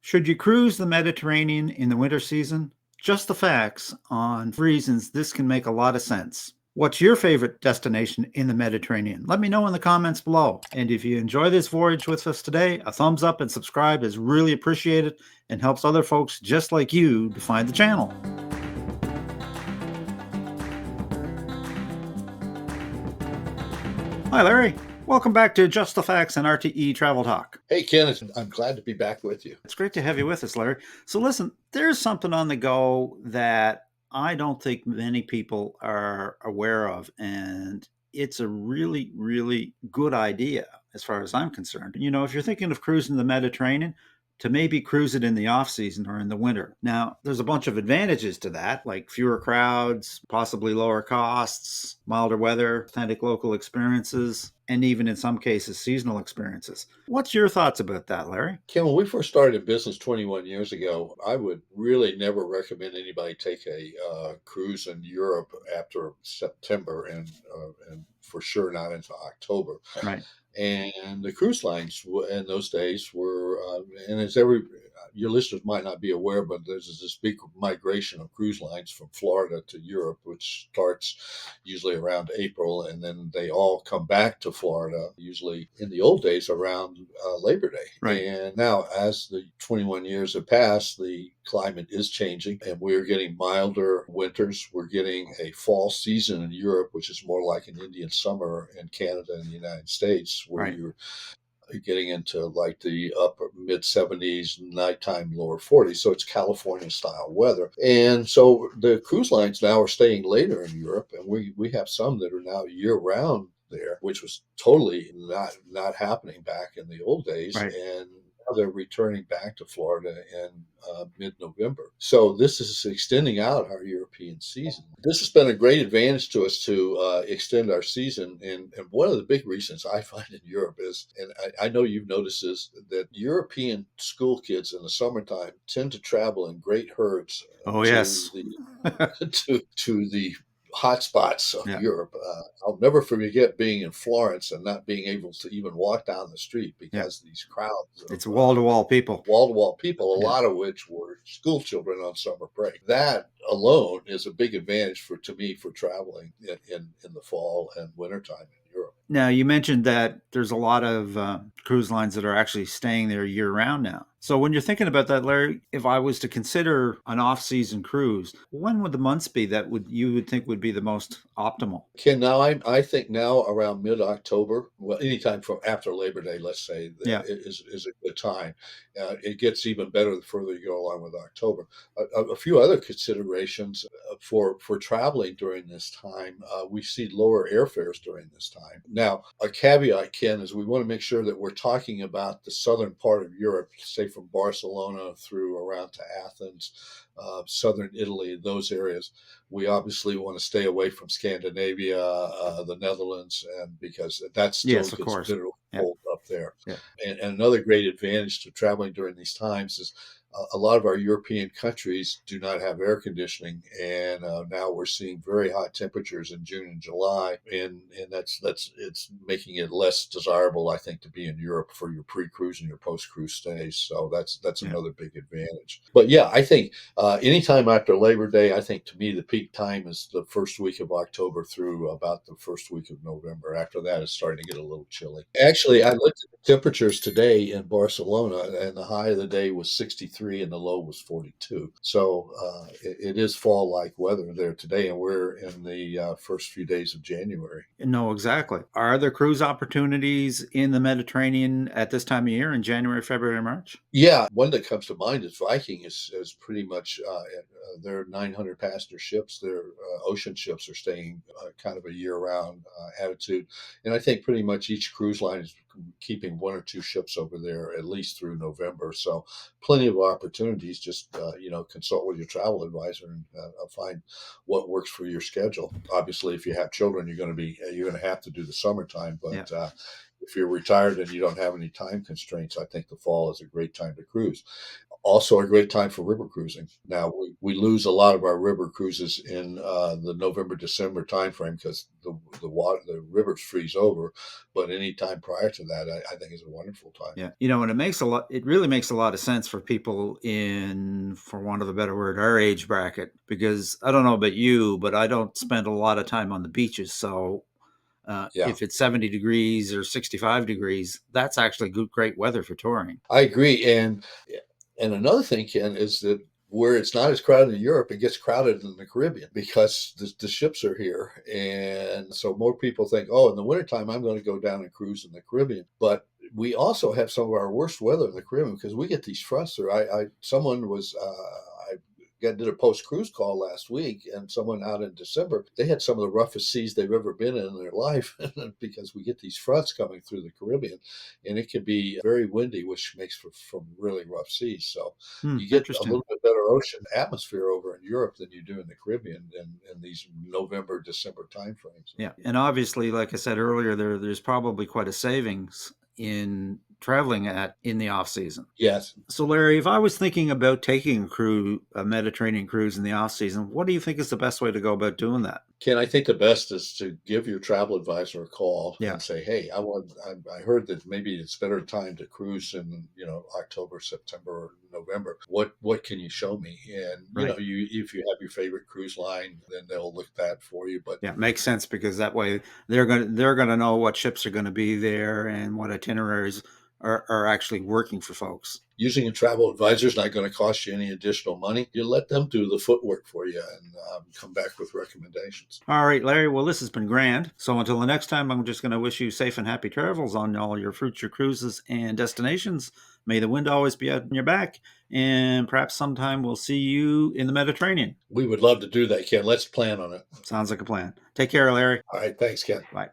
Should you cruise the Mediterranean in the winter season? Just the facts on reasons this can make a lot of sense. What's your favorite destination in the Mediterranean? Let me know in the comments below. And if you enjoy this voyage with us today, a thumbs up and subscribe is really appreciated and helps other folks just like you to find the channel. Hi, Larry. Welcome back to Just the Facts and RTE-Travel Talk. Hey, Ken, I'm glad to be back with you. It's great to have you with us, Larry. So listen, there's something on the go that I don't think many people are aware of, and it's a really, really good idea as far as I'm concerned. You know, if you're thinking of cruising the Mediterranean, to maybe cruise it in the off season or in the winter. Now, there's a bunch of advantages to that, like fewer crowds, possibly lower costs, milder weather, authentic local experiences, and even in some cases, seasonal experiences. What's your thoughts about that, Larry? Ken, when we first started in business 21 years ago, I would really never recommend anybody take a cruise in Europe after September and for sure not into October. Right. And the cruise lines in those days were, and as your listeners might not be aware, but there's this big migration of cruise lines from Florida to Europe, which starts usually around April, and then they all come back to Florida, usually in the old days around Labor Day. Right. And now, as the 21 years have passed, the climate is changing, and we're getting milder winters. We're getting a fall season in Europe, which is more like an Indian summer in Canada and the United States, where Right. you're getting into like the upper mid 70s, nighttime lower 40s. So it's California style weather. And so the cruise lines now are staying later in Europe, and we have some that are now year round there, which was totally not happening back in the old days. Right. And now they're returning back to Florida in mid-November. So this is extending out our European season. This has been a great advantage to us to extend our season. And one of the big reasons I find in Europe is, and I know you've noticed this, that European school kids in the summertime tend to travel in great herds Oh, to yes. the to the hot spots of Yeah. Europe. I'll never forget being in Florence and not being able to even walk down the street Yeah. because these crowds It's of wall-to-wall people. wall-to-wall people, a Yeah. lot of which were school children on summer break. That alone is a big advantage to me for traveling in the fall and wintertime in Europe. Now, you mentioned that there's a lot of cruise lines that are actually staying there year-round now. So when you're thinking about that, Larry, if I was to consider an off-season cruise, when would the months be that you would think would be the most optimal? Ken, now I think now around mid-October, well, anytime from after Labor Day, let's say, Yeah. is a good time. It gets even better the further you go along with October. A few other considerations for traveling during this time, we see lower airfares during this time. Now, a caveat, Ken, is we want to make sure that we're talking about the southern part of Europe, say from Barcelona through around to Athens, southern Italy, those areas. We obviously want to stay away from Scandinavia, the Netherlands, and because that's still Yes, of course. considerably Yeah. cold up there. Yeah. And another great advantage to traveling during these times is a lot of our European countries do not have air conditioning, and now we're seeing very hot temperatures in June and July, and that's it's making it less desirable, I think, to be in Europe for your pre-cruise and your post-cruise stays. So that's Yeah. another big advantage. But yeah, I think anytime after Labor Day, I think to me the peak time is the first week of October through about the first week of November. After that, it's starting to get a little chilly. Actually, I looked at the temperatures today in Barcelona, and the high of the day was 63 and the low was 42. So it is fall-like weather there today, and we're in the first few days of January. No, exactly. Are there cruise opportunities in the Mediterranean at this time of year in January, February, March? Yeah, one that comes to mind is Viking is pretty much their 900 passenger ships, their ocean ships are staying kind of a year-round attitude, and I think pretty much each cruise line is keeping one or two ships over there at least through November. So plenty of opportunities. Just consult with your travel advisor and find what works for your schedule. Obviously, if you have children, you're going to have to do the summertime, Yeah. but if you're retired and you don't have any time constraints, I think the fall is a great time to cruise. Also a great time for river cruising. Now we lose a lot of our river cruises in the November December timeframe because the rivers freeze over. But any time prior to that, I think is a wonderful time. Yeah. And it really makes a lot of sense for people in, for want of a better word, our age bracket, because I don't know about you, but I don't spend a lot of time on the beaches. So Yeah, if it's 70 degrees or 65 degrees, that's actually great weather for touring. I agree. And another thing, Ken, is that where it's not as crowded in Europe, it gets crowded in the Caribbean because the ships are here. And so more people think, oh, in the wintertime, I'm going to go down and cruise in the Caribbean. But we also have some of our worst weather in the Caribbean because we get these fronts there. I did a post cruise call last week, and someone out in December, they had some of the roughest seas they've ever been in their life because we get these fronts coming through the Caribbean, and it can be very windy, which makes for from really rough seas. So you get a Interesting. little bit better ocean atmosphere over in Europe than you do in the Caribbean in these November, December timeframes. Yeah. And obviously, like I said earlier, there's probably quite a savings in traveling in the off season. Yes. So, Larry, if I was thinking about taking a Mediterranean cruise in the off season, what do you think is the best way to go about doing that? Ken, I think the best is to give your travel advisor a call Yeah. and say, "Hey, I heard that maybe it's better time to cruise in, October, September, or November. What can you show me?" And Right. if you have your favorite cruise line, then they'll look that for you. But Yeah, makes sense because that way they're gonna know what ships are gonna be there and what itineraries are actually working for folks. using a travel advisor is not going to cost you any additional money. You let them do the footwork for you and come back with recommendations. All right, Larry. Well, this has been grand. So until the next time, I'm just going to wish you safe and happy travels on all your future cruises and destinations. May the wind always be at your back, and perhaps sometime we'll see you in the Mediterranean. We would love to do that, Ken. Let's plan on it. Sounds like a plan. Take care, Larry. All right. Thanks, Ken. Bye.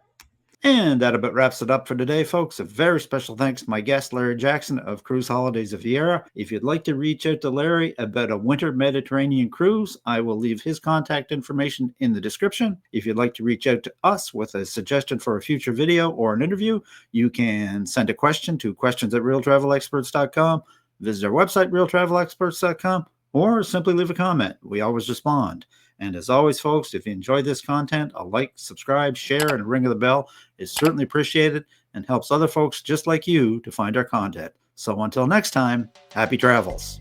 And that about wraps it up for today, folks. A very special thanks to my guest, Larry Jackson of Cruise Holidays of Viera. If you'd like to reach out to Larry about a winter Mediterranean cruise, I will leave his contact information in the description. If you'd like to reach out to us with a suggestion for a future video or an interview, you can send a question to questions@realtravelexperts.com, visit our website, realtravelexperts.com, or simply leave a comment. We always respond. And as always, folks, if you enjoyed this content, a like, subscribe, share, and a ring of the bell is certainly appreciated and helps other folks just like you to find our content. So until next time, happy travels.